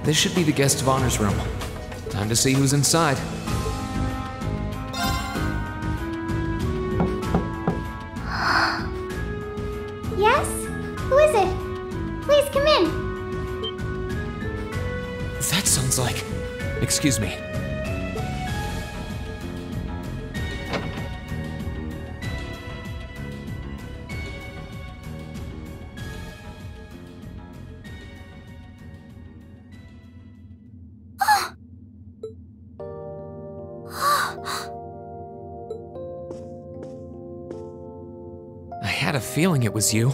This should be the guest of honor's room. Time to see who's inside. Yes? Who is it? Please come in. That sounds like... Excuse me. I had a feeling it was you,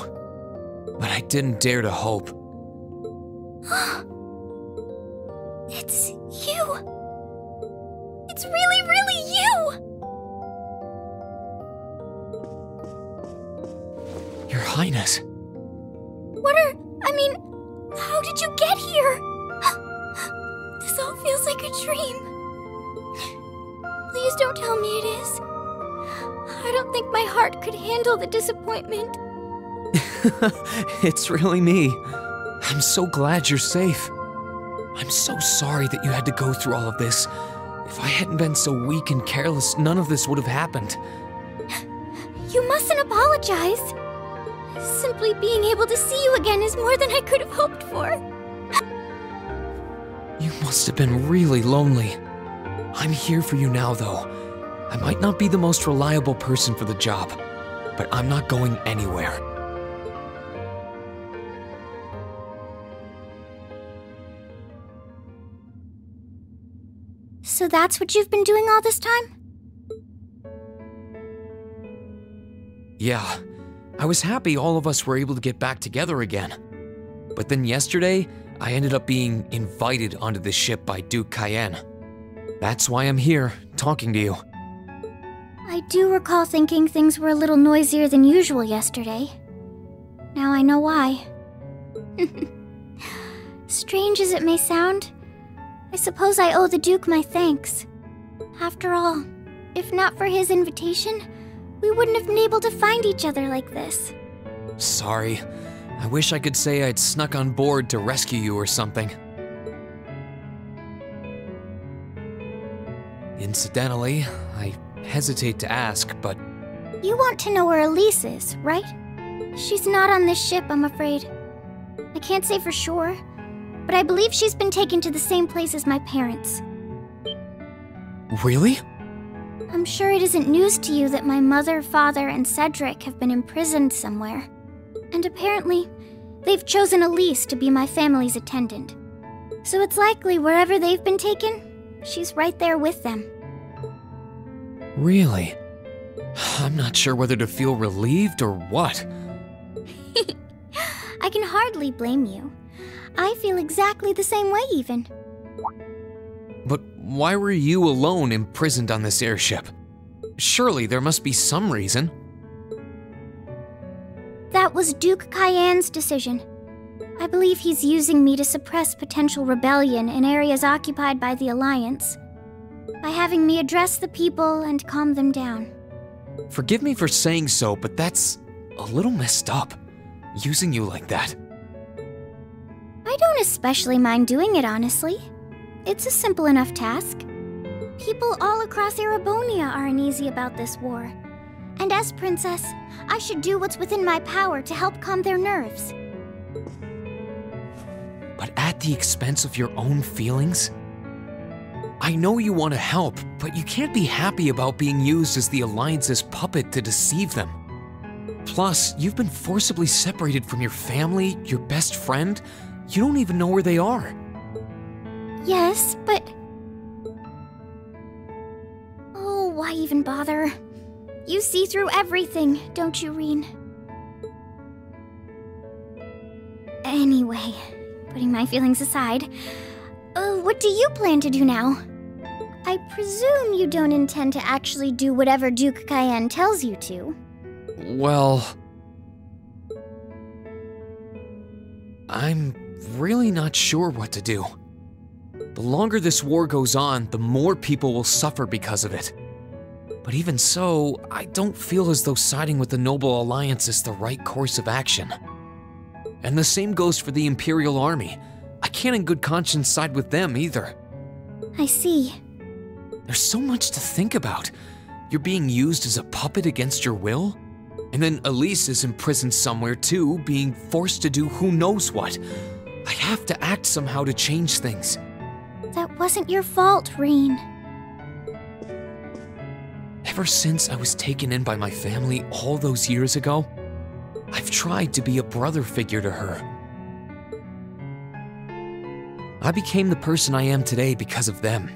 but I didn't dare to hope. It's you. It's really, really you. Your Highness. How did you get here? This all feels like a dream. Please don't tell me it is. I don't think my heart could handle the disappointment. It's really me. I'm so glad you're safe. I'm so sorry that you had to go through all of this. If I hadn't been so weak and careless, none of this would have happened. You mustn't apologize. Simply being able to see you again is more than I could have hoped for. You must have been really lonely. I'm here for you now, though. I might not be the most reliable person for the job, but I'm not going anywhere. So that's what you've been doing all this time? Yeah, I was happy all of us were able to get back together again. But then yesterday, I ended up being invited onto the ship by Duke Cayenne. That's why I'm here, talking to you. I do recall thinking things were a little noisier than usual yesterday. Now I know why. Strange as it may sound, I suppose I owe the Duke my thanks. After all, if not for his invitation, we wouldn't have been able to find each other like this. Sorry. I wish I could say I'd snuck on board to rescue you or something. Incidentally, I hesitate to ask, but... You want to know where Elise is, right? She's not on this ship, I'm afraid. I can't say for sure, but I believe she's been taken to the same place as my parents. Really? I'm sure it isn't news to you that my mother, father, and Cedric have been imprisoned somewhere. And apparently, they've chosen Elise to be my family's attendant. So it's likely wherever they've been taken, she's right there with them. Really? I'm not sure whether to feel relieved or what. I can hardly blame you. I feel exactly the same way, even. But why were you alone imprisoned on this airship? Surely there must be some reason. That was Duke Cayenne's decision. I believe he's using me to suppress potential rebellion in areas occupied by the Alliance, by having me address the people and calm them down. Forgive me for saying so, but that's a little messed up, using you like that. I don't especially mind doing it, honestly. It's a simple enough task. People all across Erebonia are uneasy about this war. And as princess, I should do what's within my power to help calm their nerves. But at the expense of your own feelings? I know you want to help, but you can't be happy about being used as the Alliance's puppet to deceive them. Plus, you've been forcibly separated from your family, your best friend. You don't even know where they are. Yes, but... Oh, why even bother? You see through everything, don't you, Rean? Anyway, putting my feelings aside, what do you plan to do now? I presume you don't intend to actually do whatever Duke Cayenne tells you to. Well... I'm really not sure what to do. The longer this war goes on, the more people will suffer because of it. But even so, I don't feel as though siding with the Noble Alliance is the right course of action. And the same goes for the Imperial Army. I can't in good conscience side with them either. I see. There's so much to think about. You're being used as a puppet against your will? And then Elise is imprisoned somewhere too, being forced to do who knows what. I have to act somehow to change things. That wasn't your fault, Rean. Ever since I was taken in by my family all those years ago, I've tried to be a brother figure to her. I became the person I am today because of them.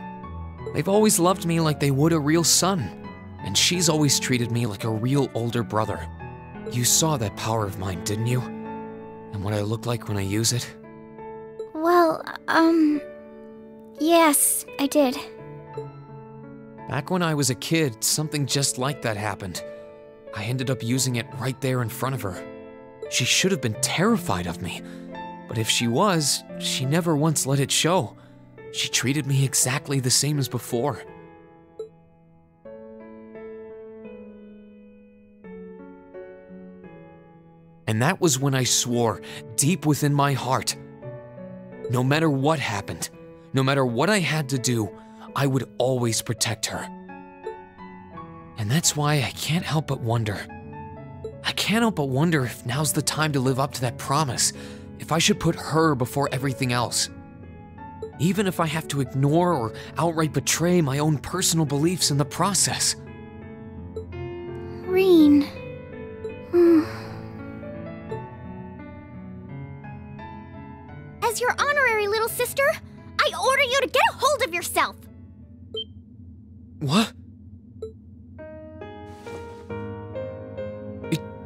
They've always loved me like they would a real son. And she's always treated me like a real older brother. You saw that power of mine, didn't you? And what I look like when I use it? Well, yes, I did. Back when I was a kid, something just like that happened. I ended up using it right there in front of her. She should have been terrified of me. But if she was, she never once let it show. She treated me exactly the same as before. And that was when I swore, deep within my heart, no matter what happened, no matter what I had to do, I would always protect her. And that's why I can't help but wonder. I can't help but wonder if now's the time to live up to that promise, if I should put her before everything else. Even if I have to ignore or outright betray my own personal beliefs in the process. Rean. As your honorary little sister, I order you to get a hold of yourself! What?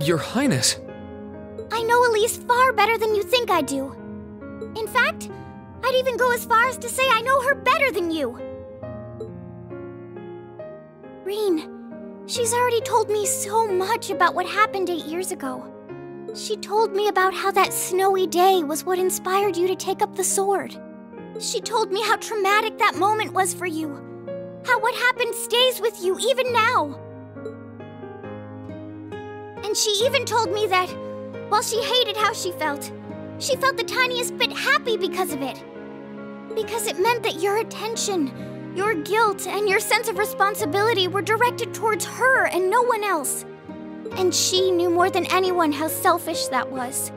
Your Highness. I know Elise far better than you think I do. In fact, I'd even go as far as to say I know her better than you. Rean, she's already told me so much about what happened 8 years ago. She told me about how that snowy day was what inspired you to take up the sword. She told me how traumatic that moment was for you. How what happened stays with you even now. And she even told me that, while she hated how she felt the tiniest bit happy because of it. Because it meant that your attention, your guilt, and your sense of responsibility were directed towards her and no one else. And she knew more than anyone how selfish that was.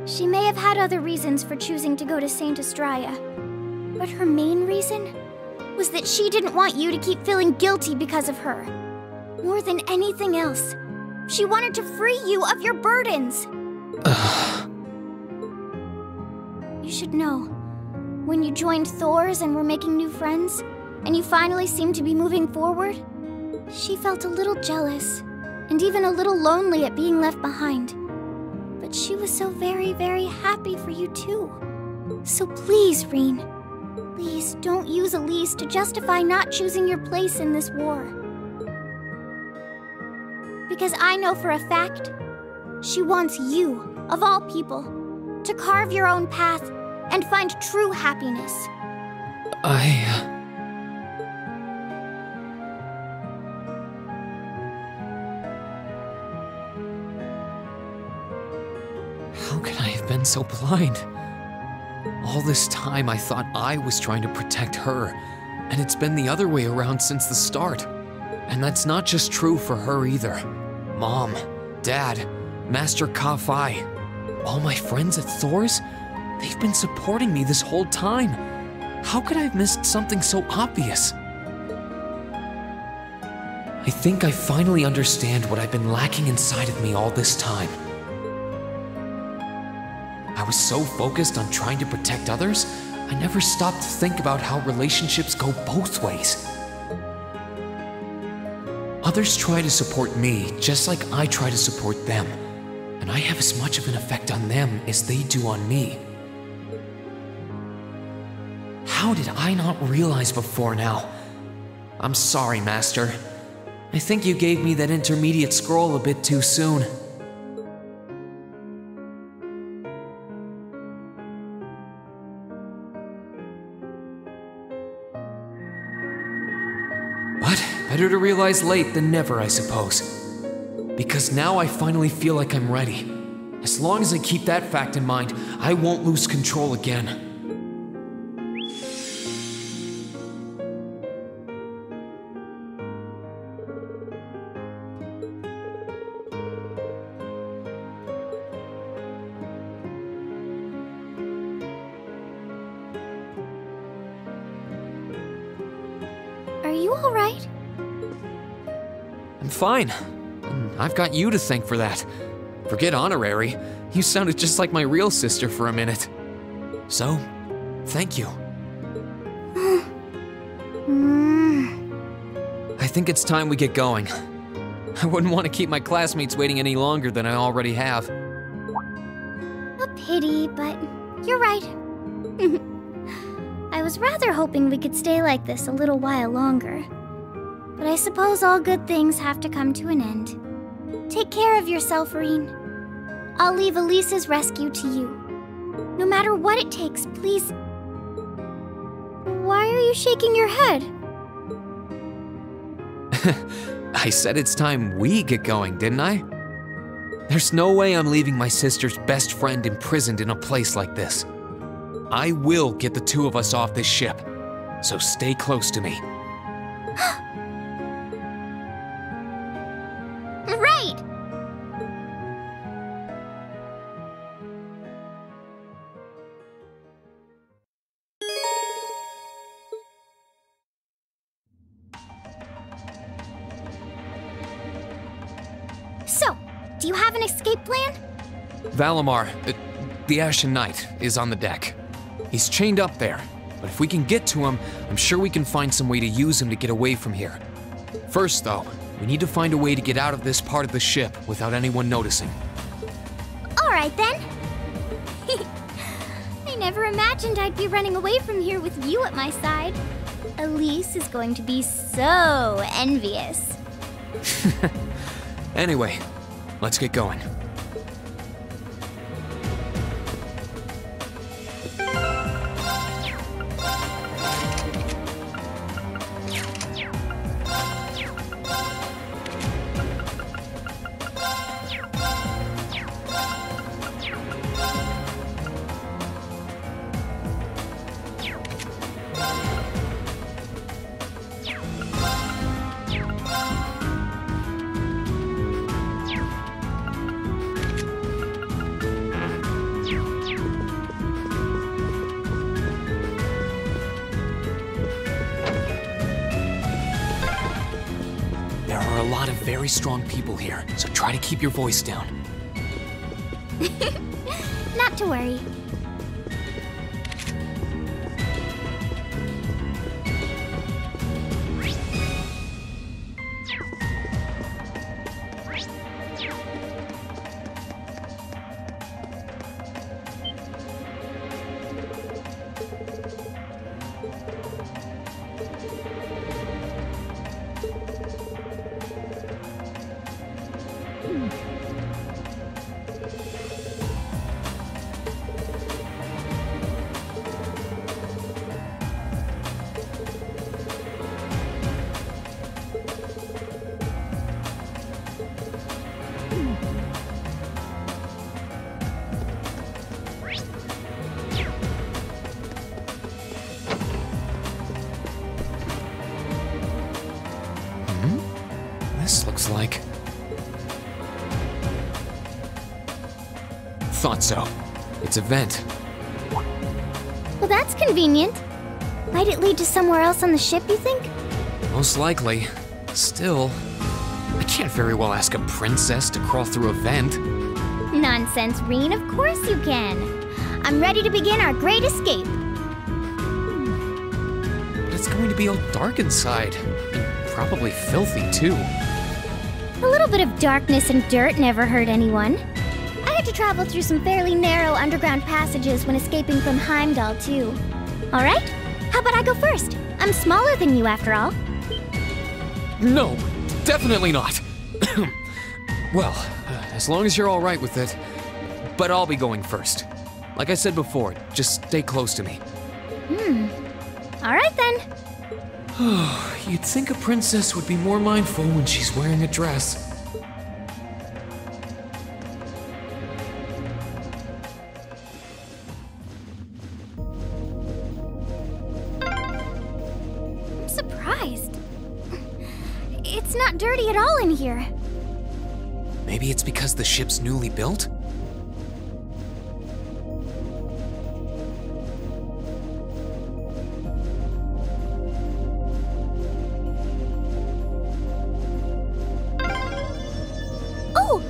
She may have had other reasons for choosing to go to Saint Estrella, but her main reason was that she didn't want you to keep feeling guilty because of her. More than anything else, she wanted to free you of your burdens. You should know, when you joined Thor's and were making new friends, and you finally seemed to be moving forward, she felt a little jealous, and even a little lonely at being left behind. But she was so very, very happy for you too. So please, Rean, please don't use Elise to justify not choosing your place in this war. Because I know for a fact, she wants you, of all people, to carve your own path and find true happiness. How could I have been so blind? All this time I thought I was trying to protect her, and it's been the other way around since the start. And that's not just true for her either. Mom, Dad, Master Ka-Fai, all my friends at Thor's, they've been supporting me this whole time. How could I have missed something so obvious? I think I finally understand what I've been lacking inside of me all this time. I was so focused on trying to protect others, I never stopped to think about how relationships go both ways. Others try to support me just like I try to support them, and I have as much of an effect on them as they do on me. How did I not realize before now? I'm sorry, Master. I think you gave me that intermediate scroll a bit too soon. But better to realize late than never, I suppose. Because now I finally feel like I'm ready. As long as I keep that fact in mind, I won't lose control again. Are you all right? I'm fine. And I've got you to thank for that. Forget honorary. You sounded just like my real sister for a minute. So, thank you. I think it's time we get going. I wouldn't want to keep my classmates waiting any longer than I already have. A pity, but you're right. I was rather hoping we could stay like this a little while longer. But I suppose all good things have to come to an end. Take care of yourself, Rean. I'll leave Elise's rescue to you. No matter what it takes, please. Why are you shaking your head? I said it's time we get going, didn't I? There's no way I'm leaving my sister's best friend imprisoned in a place like this. I will get the two of us off this ship, so stay close to me. Right! So, do you have an escape plan? Valimar, the Ashen Knight, is on the deck. He's chained up there, but if we can get to him, I'm sure we can find some way to use him to get away from here. First, though, we need to find a way to get out of this part of the ship without anyone noticing. Alright then. I never imagined I'd be running away from here with you at my side. Elise is going to be so envious. Anyway, let's get going. Very strong people here, so try to keep your voice down. Not to worry. This looks like... Thought so. It's a vent. Well, that's convenient. Might it lead to somewhere else on the ship, you think? Most likely. Still, I can't very well ask a princess to crawl through a vent. Nonsense, Rean. Of course you can. I'm ready to begin our great escape. But it's going to be all dark inside. And probably filthy, too. A little bit of darkness and dirt never hurt anyone. I had to travel through some fairly narrow underground passages when escaping from Heimdall, too. All right? How about I go first? I'm smaller than you, after all. No, definitely not. Well, as long as you're all right with it. But I'll be going first. Like I said before, just stay close to me. All right, then. You'd think a princess would be more mindful when she's wearing a dress. It's not dirty at all in here. Maybe it's because the ship's newly built? Oh!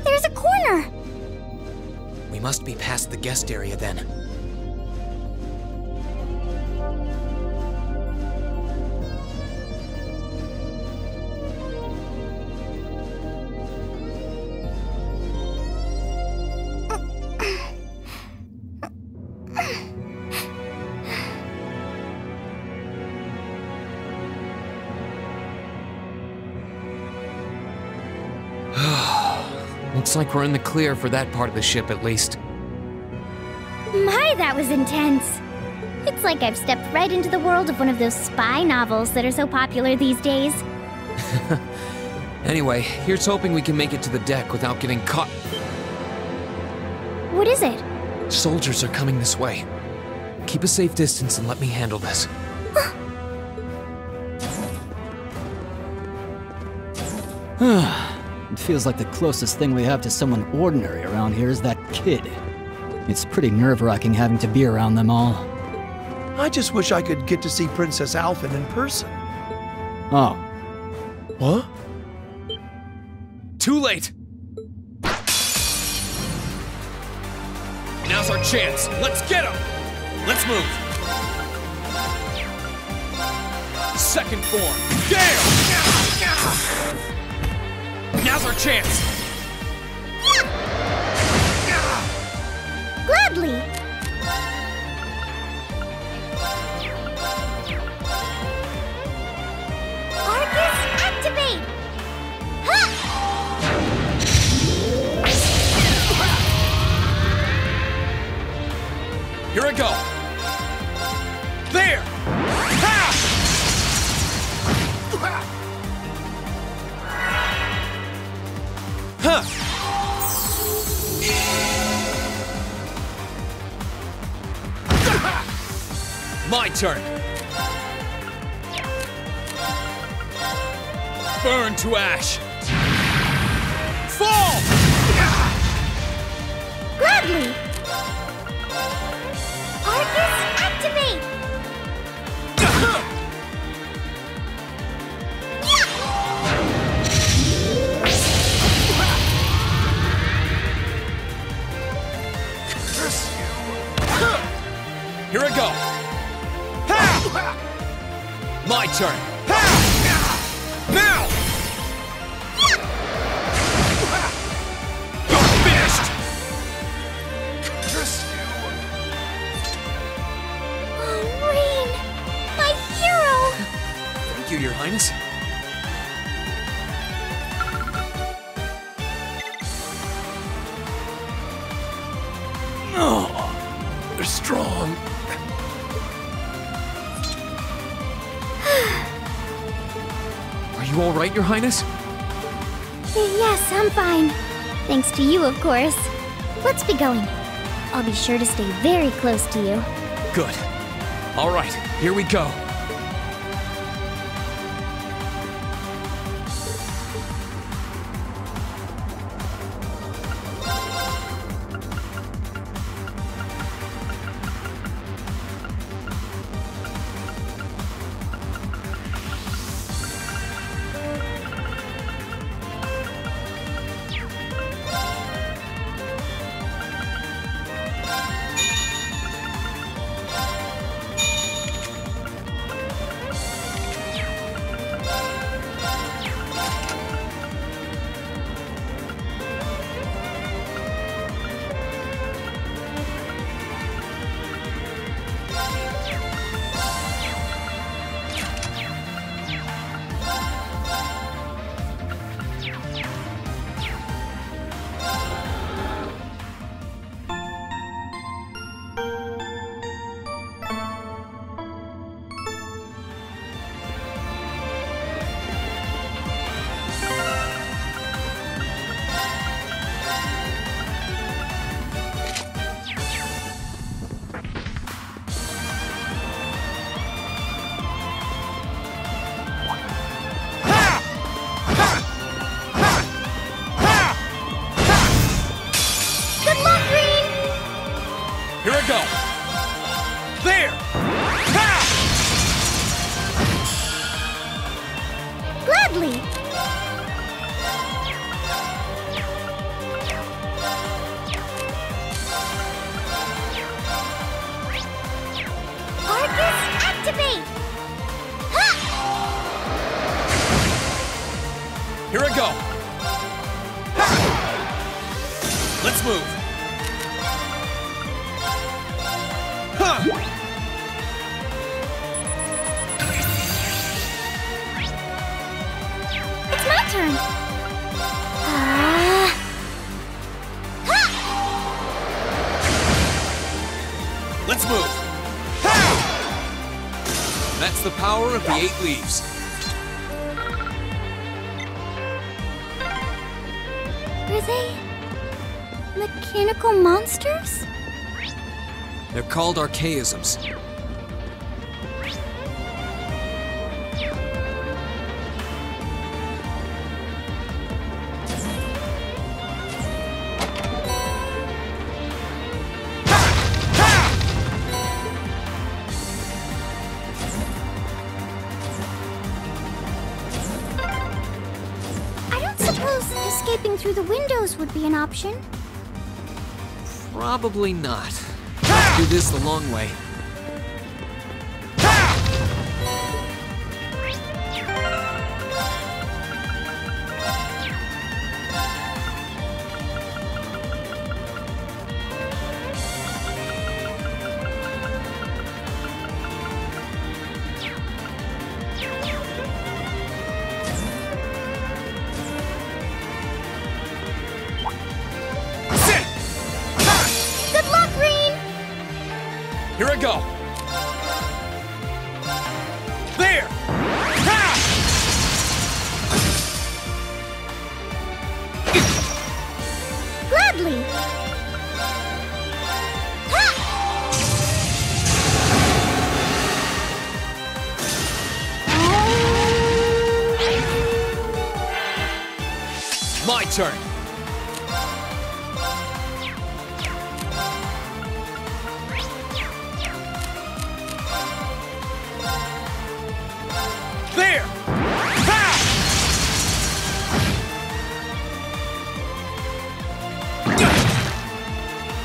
There's a corner! We must be past the guest area then. Looks like we're in the clear for that part of the ship at least. My, that was intense. It's like I've stepped right into the world of one of those spy novels that are so popular these days. Anyway, here's hoping we can make it to the deck without getting caught. What is it? Soldiers are coming this way. Keep a safe distance and let me handle this. It feels like the closest thing we have to someone ordinary around here is that kid. It's pretty nerve-wracking having to be around them all. I just wish I could get to see Princess Alphen in person. Oh. What? Too late! Now's our chance. Let's get him! Let's move. Second form. Gale! Now's our chance. Gladly! Arcus, activate! Here I go. There! Ha! Huh! My turn. Burn to ash. Fall! Gladly! Arcus, activate! Here I go. Ha! My turn. Ha! Now! You're finished! Oh, Rean! My hero! Thank you, Your Highness. Oh, they're strong. Are you all right, Your Highness? Yes, I'm fine. Thanks to you, of course. Let's be going. I'll be sure to stay very close to you. Good. All right, here we go. Here I go! There! Ha! Gladly! Arcus, activate! Ha! Here I go! Ha! Let's move! Huh! It's my turn! Ha! Let's move! Ha! That's the power of the 8 leaves. Are they mechanical monsters? They're called archaisms. I don't suppose escaping through the windows would be an option. Probably not. Do this the long way. Good luck, Rean! Here I go! There! Ha! Gladly! Ha! My turn! There! Ha!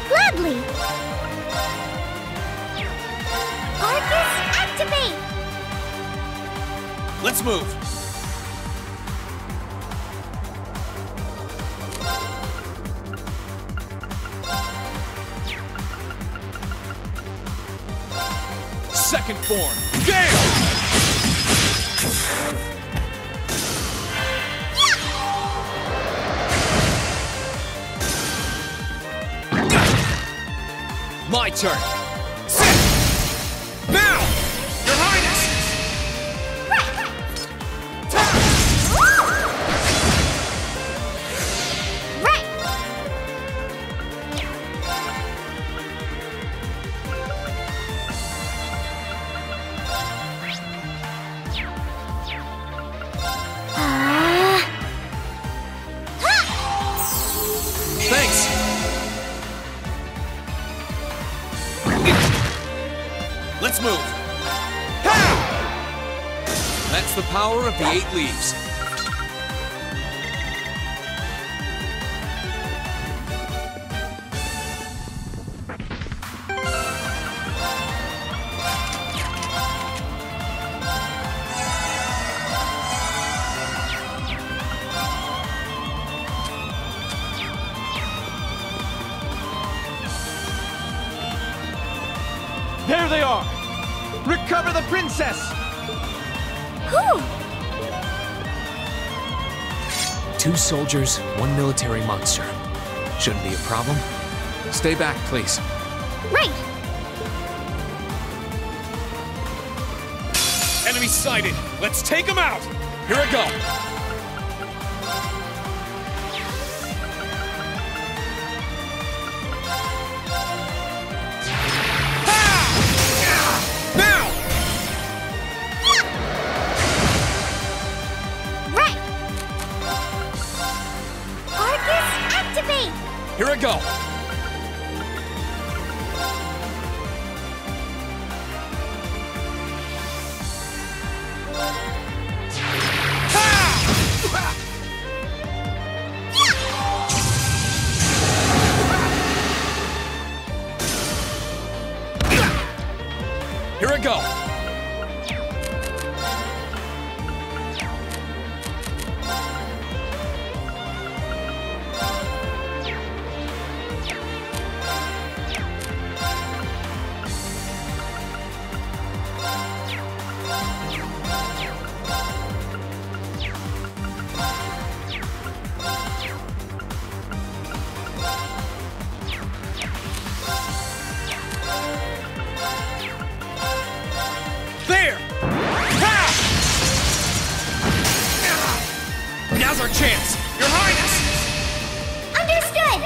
Gladly! Arcus, activate! Let's move! Second form, Gale! My turn! Sit! Now! Your Highness! Right! Thanks! Let's move! Ha! That's the power of the 8 leaves. There they are! Recover the princess! Whew! 2 soldiers, 1 military monster. Shouldn't be a problem. Stay back, please. Right! Enemy sighted! Let's take them out! Here I go! Now! Right! Arcus, activate! Here I go! go! There! Ha! Now's our chance! Your Highness! Understood!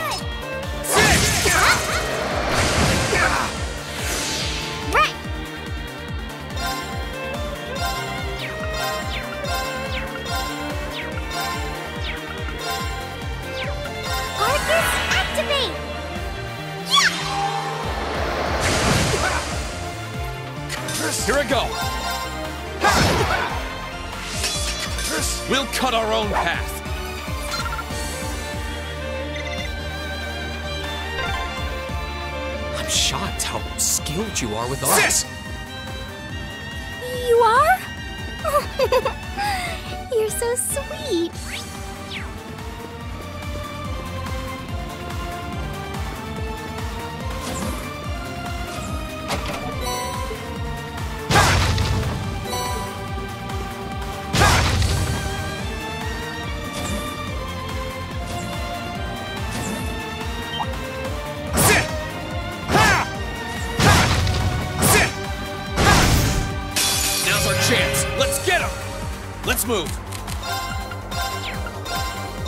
Right! Arcus, activate! Here we go! We'll cut our own path. I'm shocked how skilled you are with arts. You are? You're so sweet. Now's our chance. Let's get him. Let's move.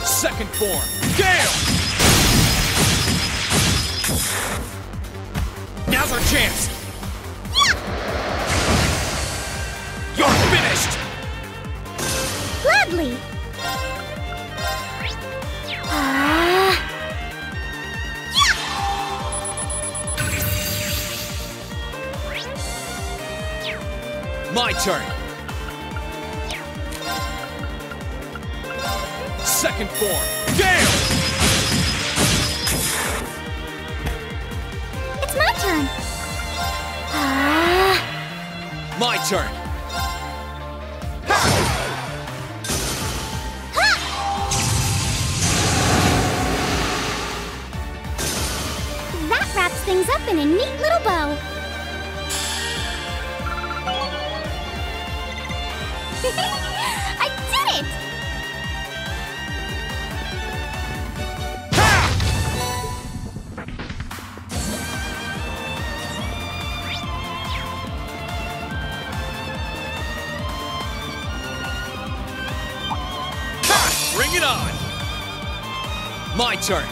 Second form. Gale! Now's our chance. You're finished. Gladly. My turn. Second form. Gale! It's my turn. My turn. That wraps things up in a neat little bow. I did it! Bring it on! My turn!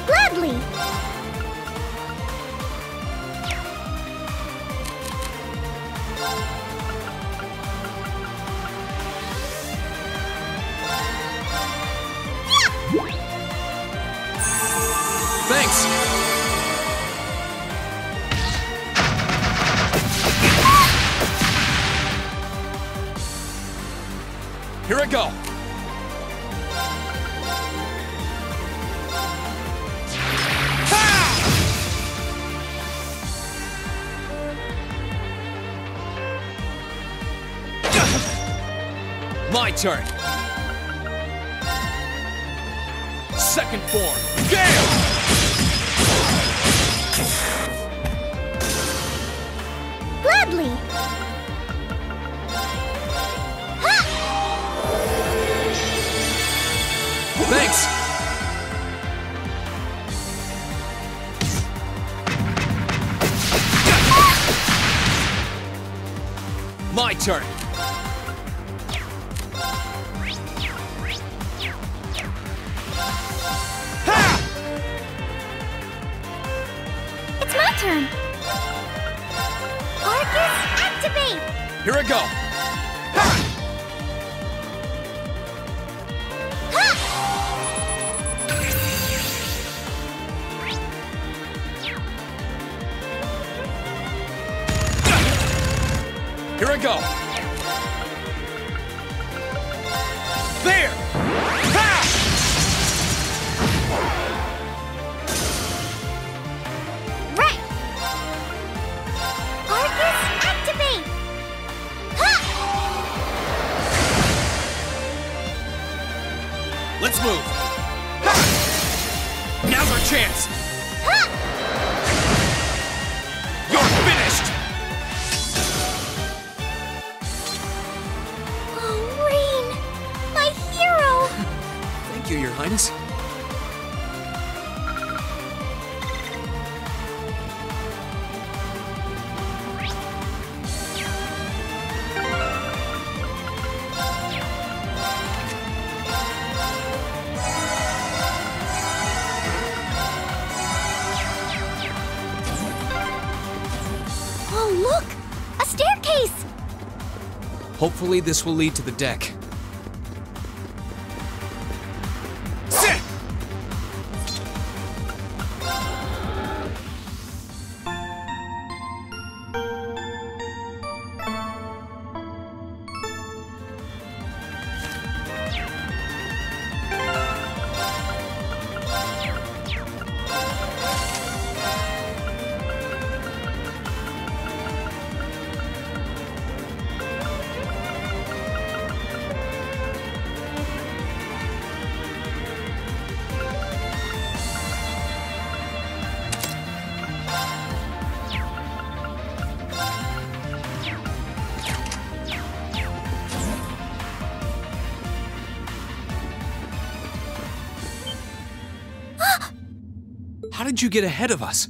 Gladly! Thanks! Here I go! My turn! Second form! Gale! Gladly! Thanks! My turn! It's my turn. Arcus, activate! Here I go! go! There! Ha! Right! Arcus, activate! Ha! Let's move! Ha! Now's our chance! Ha! You're finished! Oh, Rean! My hero! Thank you, Your Highness. Oh, look! A staircase! Hopefully this will lead to the deck. Sit! How did you get ahead of us?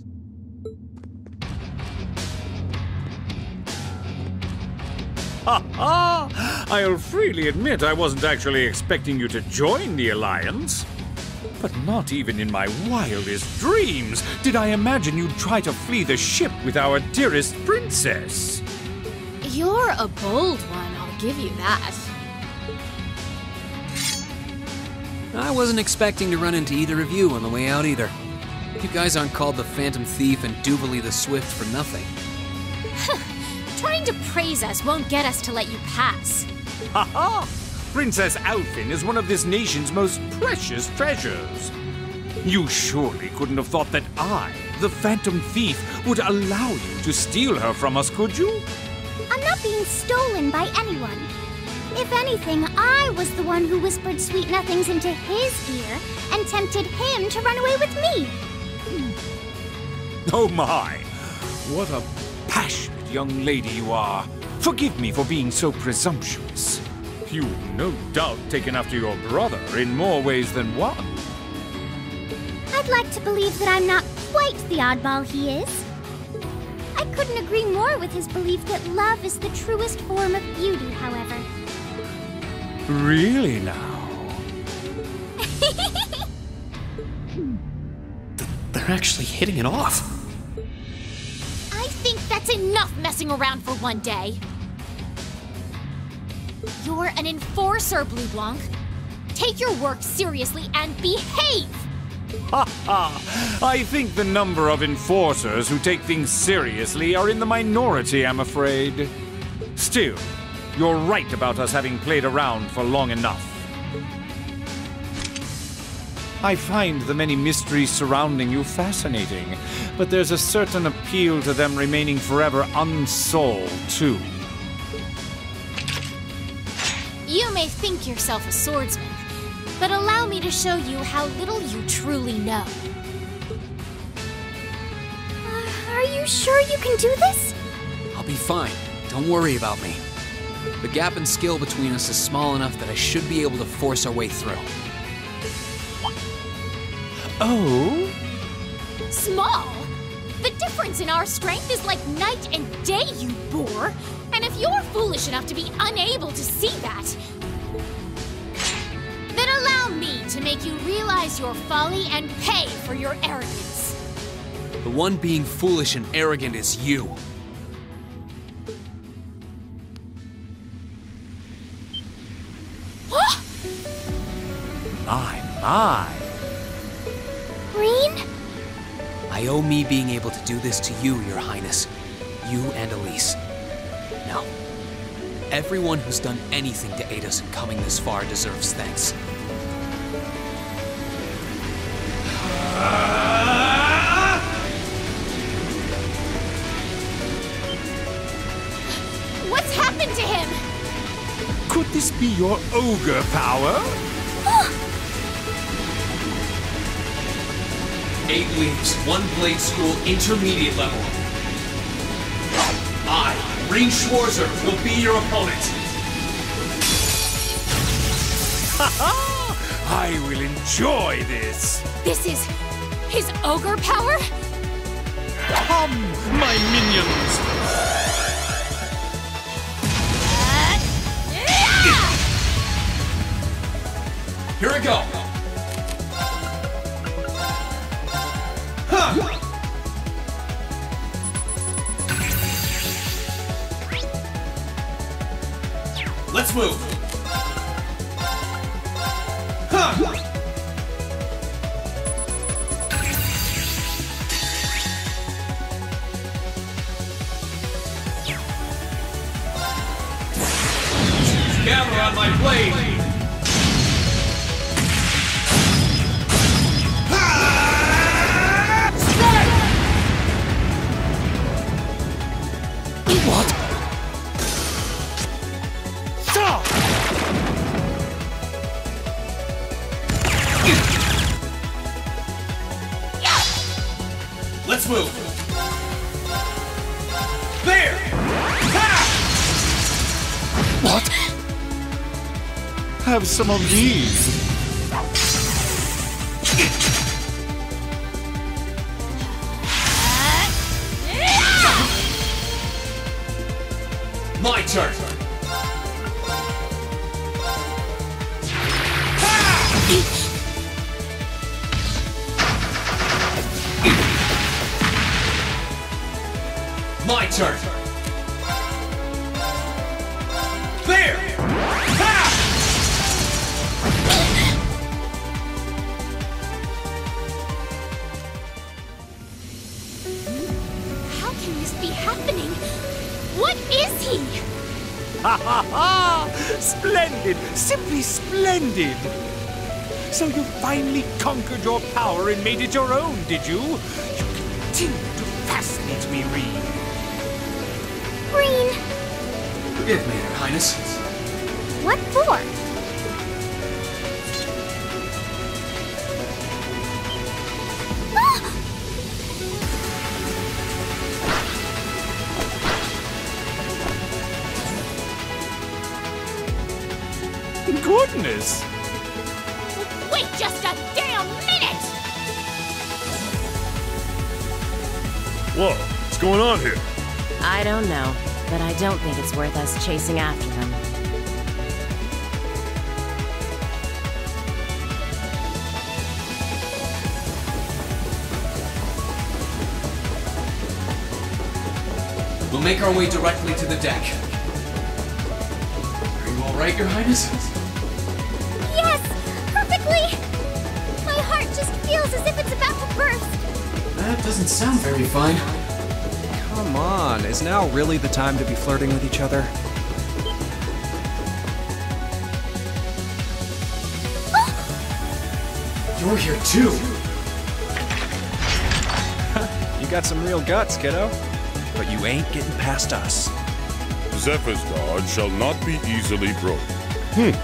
I'll freely admit I wasn't actually expecting you to join the Alliance. But not even in my wildest dreams did I imagine you'd try to flee the ship with our dearest princess. You're a bold one, I'll give you that. I wasn't expecting to run into either of you on the way out either. You guys aren't called the Phantom Thief and Duvalie the Swift for nothing. Trying to praise us won't get us to let you pass. Ha ha! Princess Alfin is one of this nation's most precious treasures. You surely couldn't have thought that I, the Phantom Thief, would allow you to steal her from us, could you? I'm not being stolen by anyone. If anything, I was the one who whispered sweet nothings into his ear and tempted him to run away with me. Oh my! What a passionate young lady you are. Forgive me for being so presumptuous. You've no doubt taken after your brother in more ways than one. I'd like to believe that I'm not quite the oddball he is. I couldn't agree more with his belief that love is the truest form of beauty, however. Really now? They're actually hitting it off. I think that's enough messing around for one day. You're an enforcer, Blueblanc. Take your work seriously and behave! Ha ha! I think the number of enforcers who take things seriously are in the minority, I'm afraid. Still, you're right about us having played around for long enough. I find the many mysteries surrounding you fascinating, but there's a certain appeal to them remaining forever unsolved, too. You may think yourself a swordsman, but allow me to show you how little you truly know. Are you sure you can do this? I'll be fine. Don't worry about me. The gap in skill between us is small enough that I should be able to force our way through. Oh? Small? The difference in our strength is like night and day, you boor! And if you're foolish enough to be unable to see that, then allow me to make you realize your folly and pay for your arrogance. The one being foolish and arrogant is you. My. Rean? I owe me being able to do this to you, Your Highness. You and Elise. Now, Everyone who's done anything to aid us in coming this far deserves thanks. What's happened to him? Could this be your ogre power? 8 leaves, 1 blade school, intermediate level. I, Rean Schwarzer, will be your opponent. I will enjoy this. This is his ogre power? Come, my minions. Here I go. Let's move. Gather on my blade. What? Stop! Let's move. There! What? Have some of these. My turn. My turn. There! How can this be happening? What is he? Ha ha ha! Splendid! Simply splendid! So you finally conquered your power and made it your own, did you? You continue to fascinate me, Rean. Rean, Forgive me, Your Highness. what for? Goodness! Wait just a damn minute! Whoa, what's going on here? I don't know, but I don't think it's worth us chasing after them. We'll make our way directly to the deck. Are you all right, Your Highness? Yes! Perfectly! My heart just feels as if it's about to burst. That doesn't sound very fine. Come on, is now really the time to be flirting with each other? You're here too. You got some real guts, kiddo. But you ain't getting past us. Zephyr's guard shall not be easily broken.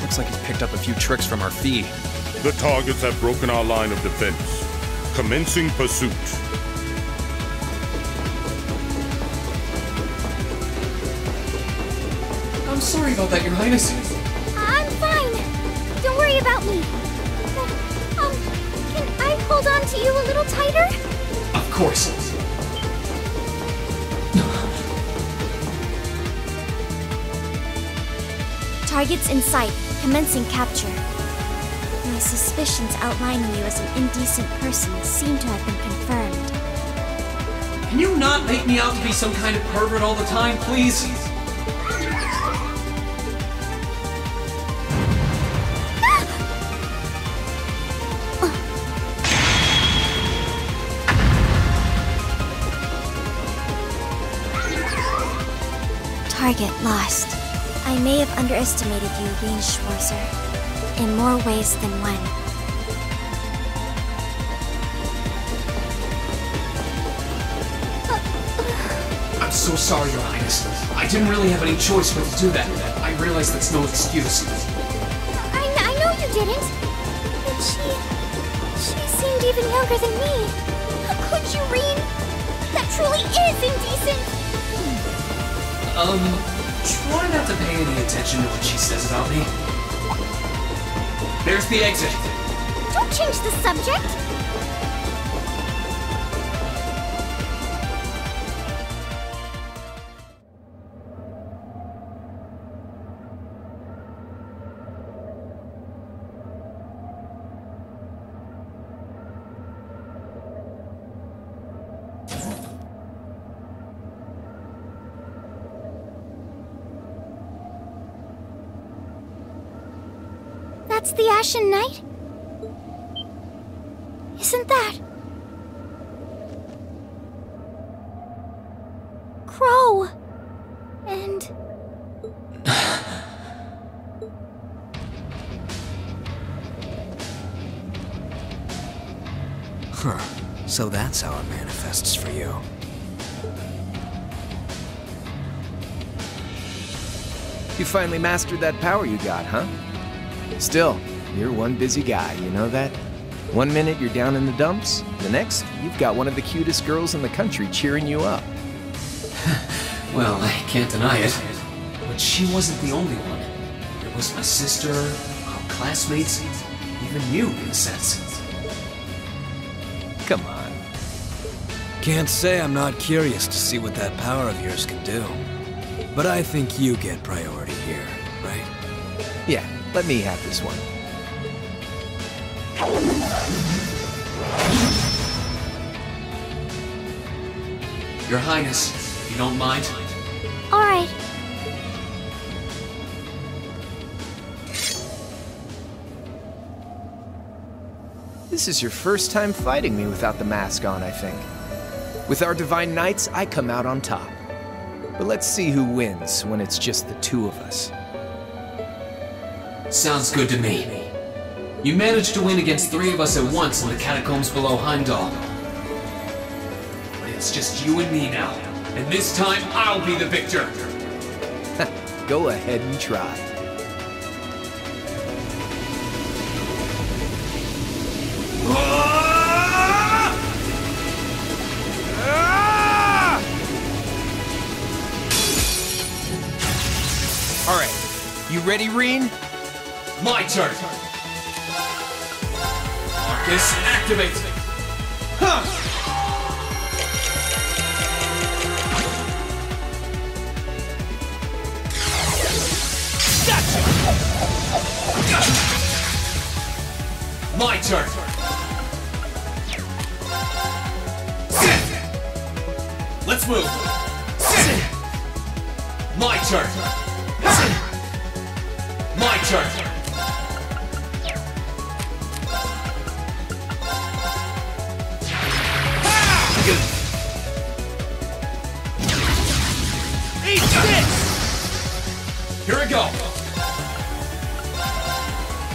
Looks like he's picked up a few tricks from our fee. The targets have broken our line of defense. Commencing pursuit. I'm sorry about that, Your Highness. I'm fine. Don't worry about me. But, can I hold on to you a little tighter? Of course. Targets in sight. Commencing capture. My suspicions outlining you as an indecent person seem to have been confirmed. Can you not make me out to be some kind of pervert all the time, please? Target lost. I may have underestimated you, Rean Schwarzer, in more ways than one. I'm so sorry, Your Highness. I didn't really have any choice but to do that. I realize that's no excuse. I know you didn't. But she seemed even younger than me. How could you, Rean? That truly is indecent. Try not to pay any attention to what she says about me. There's the exit. Don't change the subject. That's the Ashen Knight? Isn't that... Crow? And... Huh. So that's how it manifests for you. You finally mastered that power you got, huh? Still, you're one busy guy, you know that? One minute you're down in the dumps, the next, you've got one of the cutest girls in the country cheering you up. Well, I can't deny it. But she wasn't the only one. There was my sister, our classmates, even you, in a sense. Come on. Can't say I'm not curious to see what that power of yours can do. But I think you get priority here, right? Yeah, let me have this one. Your Highness, if you don't mind. All right. This is your first time fighting me without the mask on, I think. With our Divine Knights, I come out on top. But let's see who wins when it's just the two of us. Sounds good to me. You managed to win against 3 of us at once in the catacombs below Heimdall. But it's just you and me now. And this time, I'll be the victor. Go ahead and try. All right, you ready, Rean? My turn. Marcus, activate. Huh. My turn. Let's move. My turn. My turn. Eat this! Here we go.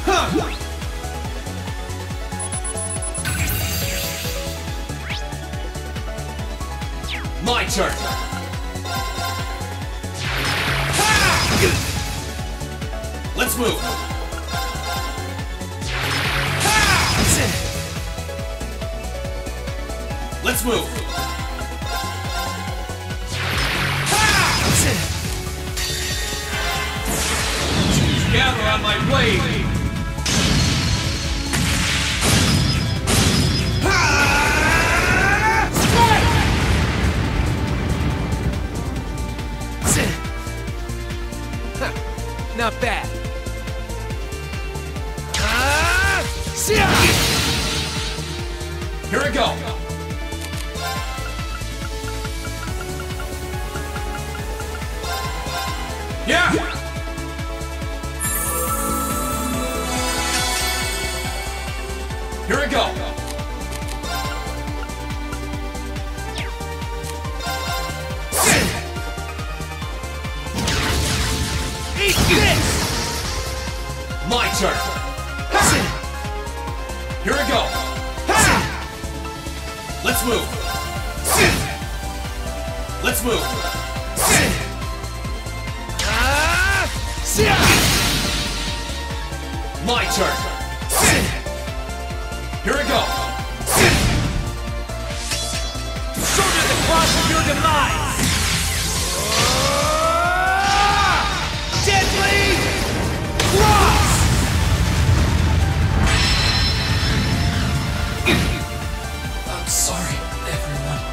Huh. My turn. Let's move. Let's move. Gather on my blade. Not bad. Here we go. Yeah. Here we go. My turn. Here we go. Let's move. Let's move. My turn. Here we go. Shoulder the cross of your demise! Deadly cross! I'm sorry, everyone.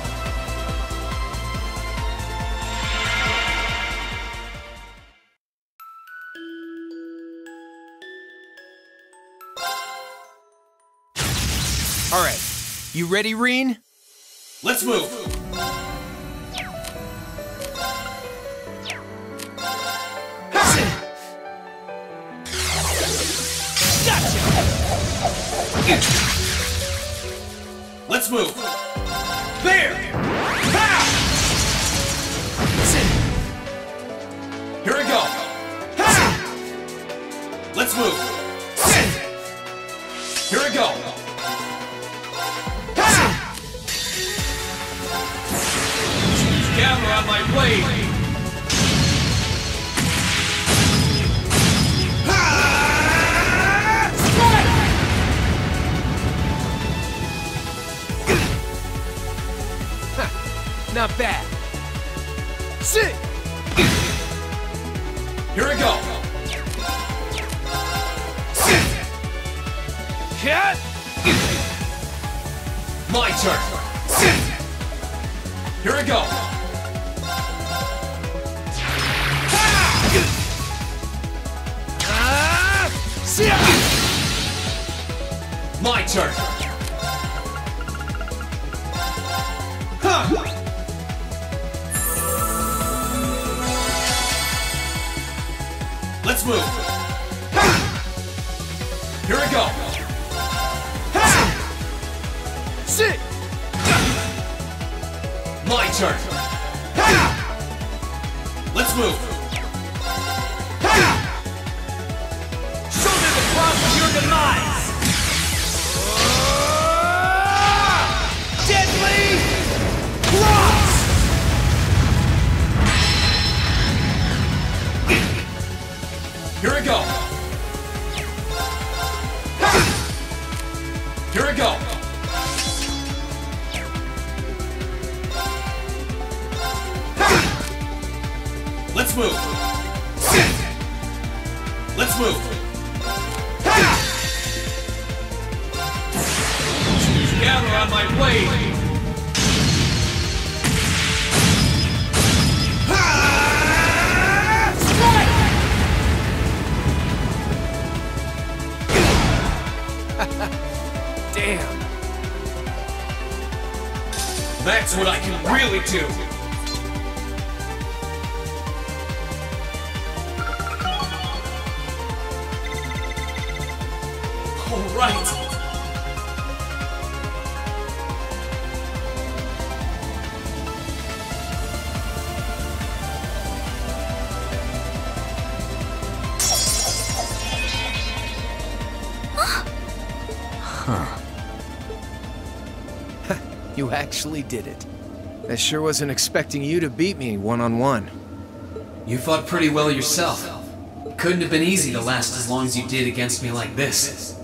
All right, you ready, Rean? Let's move. Let's move. There! Ha! Here we go. Ha! Let's move. Here we go. Ha! Gather on my blade. Not bad. Sit! Here we go. Cat! My turn. Here we go. My turn. Huh. Let's move. Here we go. Sit! My turn. Let's move. Shoulder the cross of your demise! Deadly cross! Here we go. Here we go. Let's move. Let's move. Gather on my blade. Damn. That's what I can really do. All right. You actually did it. I sure wasn't expecting you to beat me one-on-one. You fought pretty well yourself. Couldn't have been easy to last as long as you did against me like this.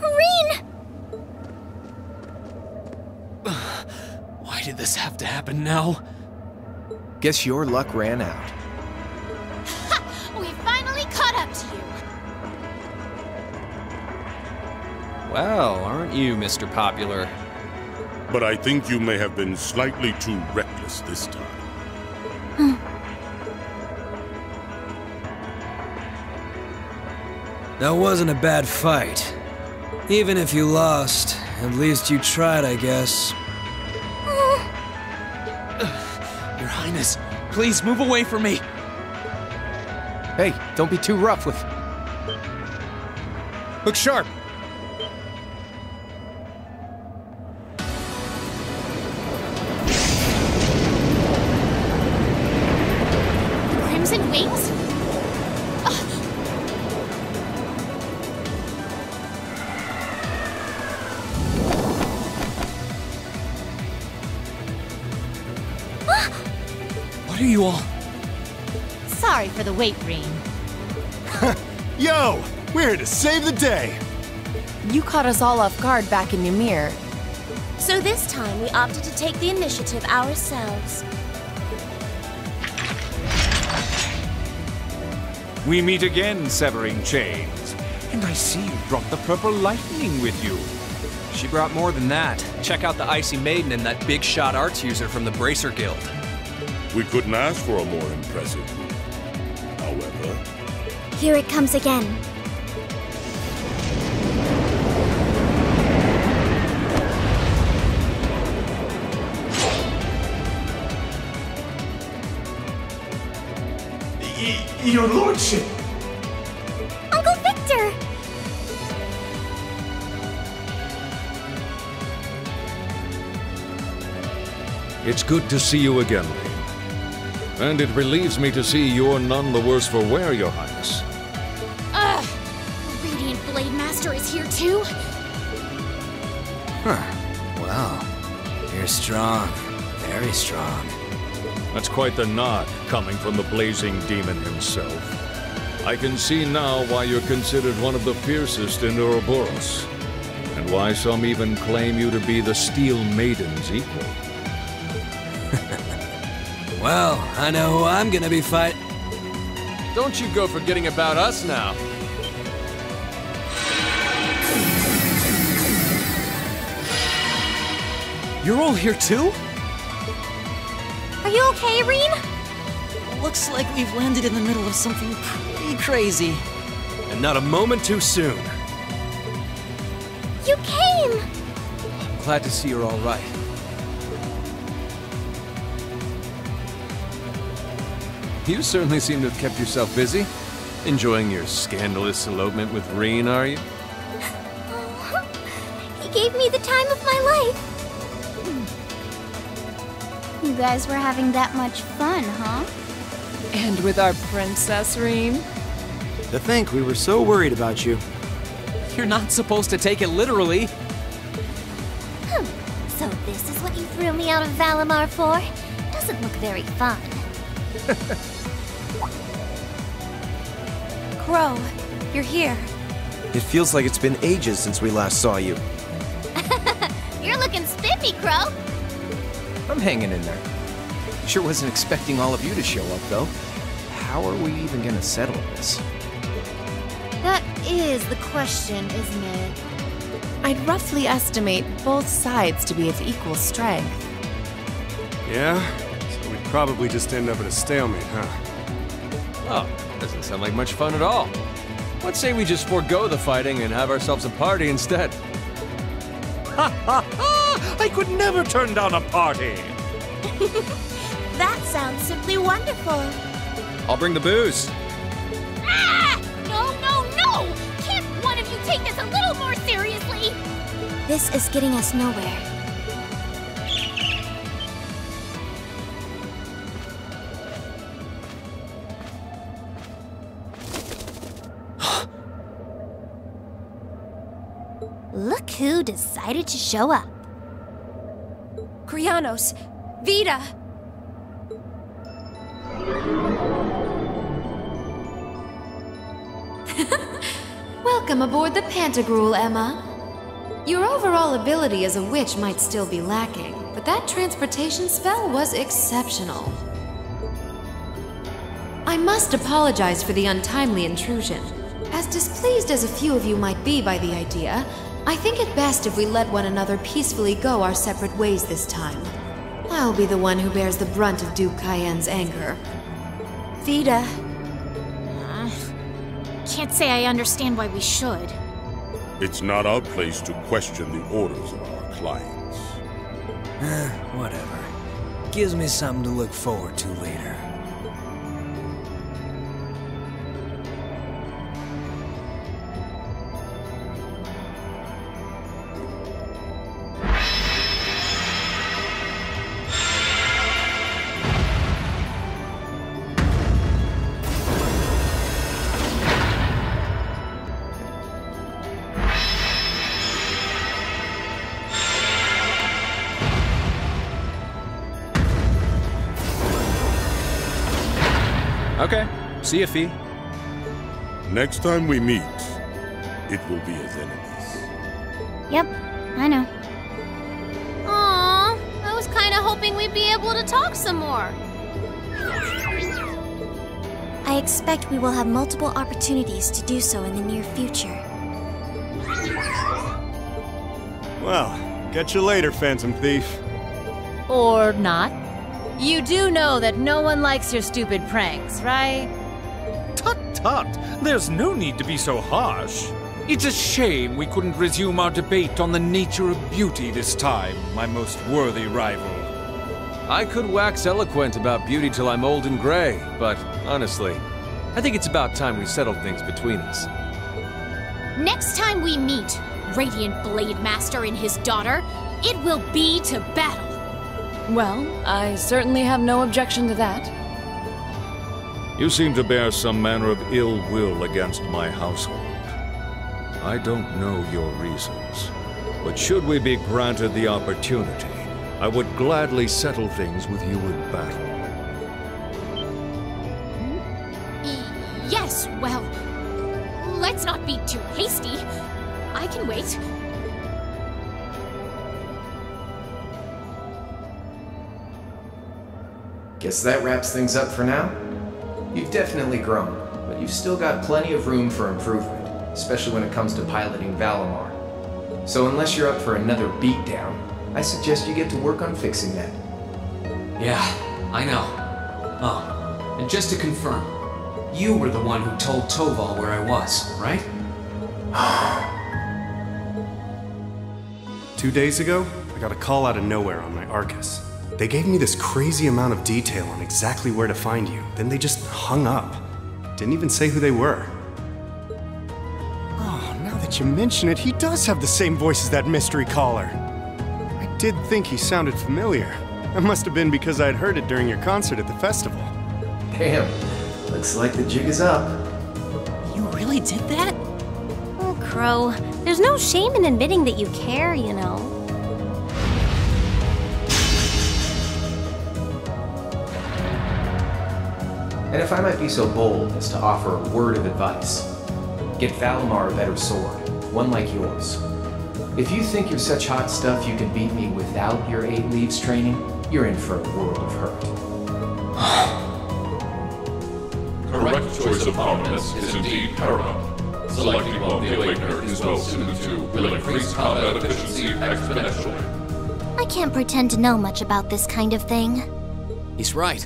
Rean! Why did this have to happen now? Guess your luck ran out. We finally caught up to you. Well, aren't you, Mr. Popular? But I think you may have been slightly too reckless this time. That wasn't a bad fight. Even if you lost, at least you tried, I guess. Your Highness, please move away from me. Hey, don't be too rough with... Look sharp! are you all? Sorry for the wait, Rean. Yo! We're here to save the day! You caught us all off guard back in Ymir. So this time we opted to take the initiative ourselves. We meet again, severing chains. And I see you brought the purple lightning with you. She brought more than that. Check out the Icy Maiden and that big shot arts user from the Bracer Guild. We couldn't ask for a more impressive group. However... Here it comes again. Your lordship! Uncle Victor! It's good to see you again, Rean. And it relieves me to see you're none the worse for wear, Your Highness. Ugh! The Radiant Blade Master is here too? Huh. Wow. You're strong. Very strong. That's quite the nod, coming from the blazing demon himself. I can see now why you're considered one of the fiercest in Ouroboros, and why some even claim you to be the Steel Maiden's equal. Well, I know who I'm gonna be fighting. Don't you go forgetting about us now. You're all here too? Are you okay, Rean? Looks like we've landed in the middle of something pretty crazy. And not a moment too soon. You came! Glad to see you're all right. You certainly seem to have kept yourself busy. Enjoying your scandalous elopement with Rean, are you? Oh, he gave me the time of my life. You guys were having that much fun, huh? And with our princess, Rean? To think we were so worried about you. You're not supposed to take it literally. So this is what you threw me out of Valimar for? Doesn't look very fun. Crow, you're here. It feels like it's been ages since we last saw you. You're looking spiffy, Crow. I'm hanging in there. Sure wasn't expecting all of you to show up, though. How are we even gonna settle this? That is the question, isn't it? I'd roughly estimate both sides to be of equal strength. Yeah? So we'd probably just end up at a stalemate, huh? Oh, doesn't sound like much fun at all. Let's say we just forego the fighting and have ourselves a party instead. Ha ha ha! I could never turn down a party! That sounds simply wonderful. I'll bring the booze. Ah! No, no, no! Can't one of you take this a little more seriously? This is getting us nowhere. Look who decided to show up. Krianos! Vita! Welcome aboard the Pantagruel, Emma. Your overall ability as a witch might still be lacking, but that transportation spell was exceptional. I must apologize for the untimely intrusion. As displeased as a few of you might be by the idea, I think it best if we let one another peacefully go our separate ways this time. I'll be the one who bears the brunt of Duke Cayenne's anger. Vita. Can't say I understand why we should. It's not our place to question the orders of our clients. Whatever. Gives me something to look forward to later. Okay. See you, Fee. Next time we meet, it will be as enemies. Yep, I know. Aww, I was kinda hoping we'd be able to talk some more. I expect we will have multiple opportunities to do so in the near future. Well, catch you later, Phantom Thief. Or not. You do know that no one likes your stupid pranks, right? Tut tut! There's no need to be so harsh. It's a shame we couldn't resume our debate on the nature of beauty this time, my most worthy rival. I could wax eloquent about beauty till I'm old and gray, but honestly, I think it's about time we settled things between us. Next time we meet, Radiant Blade Master and his daughter, it will be to battle. Well, I certainly have no objection to that. You seem to bear some manner of ill will against my household. I don't know your reasons, but should we be granted the opportunity, I would gladly settle things with you in battle. Yes, well, let's not be too hasty. I can wait. Guess that wraps things up for now. You've definitely grown, but you've still got plenty of room for improvement, especially when it comes to piloting Valimar. So unless you're up for another beatdown, I suggest you get to work on fixing that. Yeah, I know. Oh, and just to confirm, you were the one who told Toval where I was, right? 2 days ago, I got a call out of nowhere on my Arcus. They gave me this crazy amount of detail on exactly where to find you, then they just hung up. Didn't even say who they were. Oh, now that you mention it, he does have the same voice as that mystery caller. I did think he sounded familiar. That must have been because I'd heard it during your concert at the festival. Damn, looks like the jig is up. You really did that? Oh, Crow, there's no shame in admitting that you care, you know. And if I might be so bold as to offer a word of advice, get Valimar a better sword, one like yours. If you think you're such hot stuff you can beat me without your 8 Leaves training, you're in for a world of hurt. Correct choice of prominence is indeed paramount. Selecting one the Awakener is well suited to will increase combat efficiency exponentially. I can't pretend to know much about this kind of thing. He's right.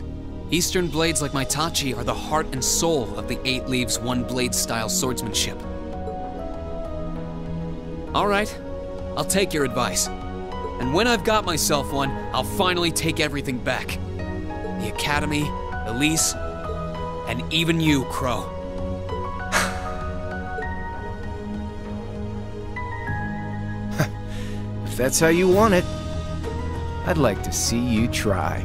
Eastern blades like my Tachi are the heart and soul of the 8 Leaves 1 blade style swordsmanship. Alright, I'll take your advice. And when I've got myself one, I'll finally take everything back. The Academy, Elise, and even you, Crow. If that's how you want it, I'd like to see you try.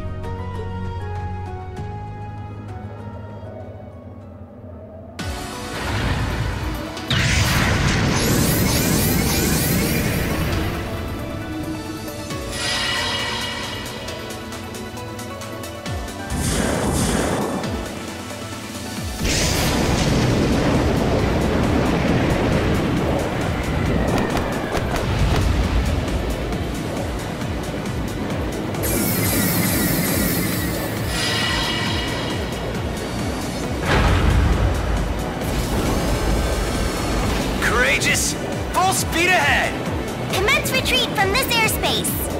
Full speed ahead! Commence retreat from this airspace!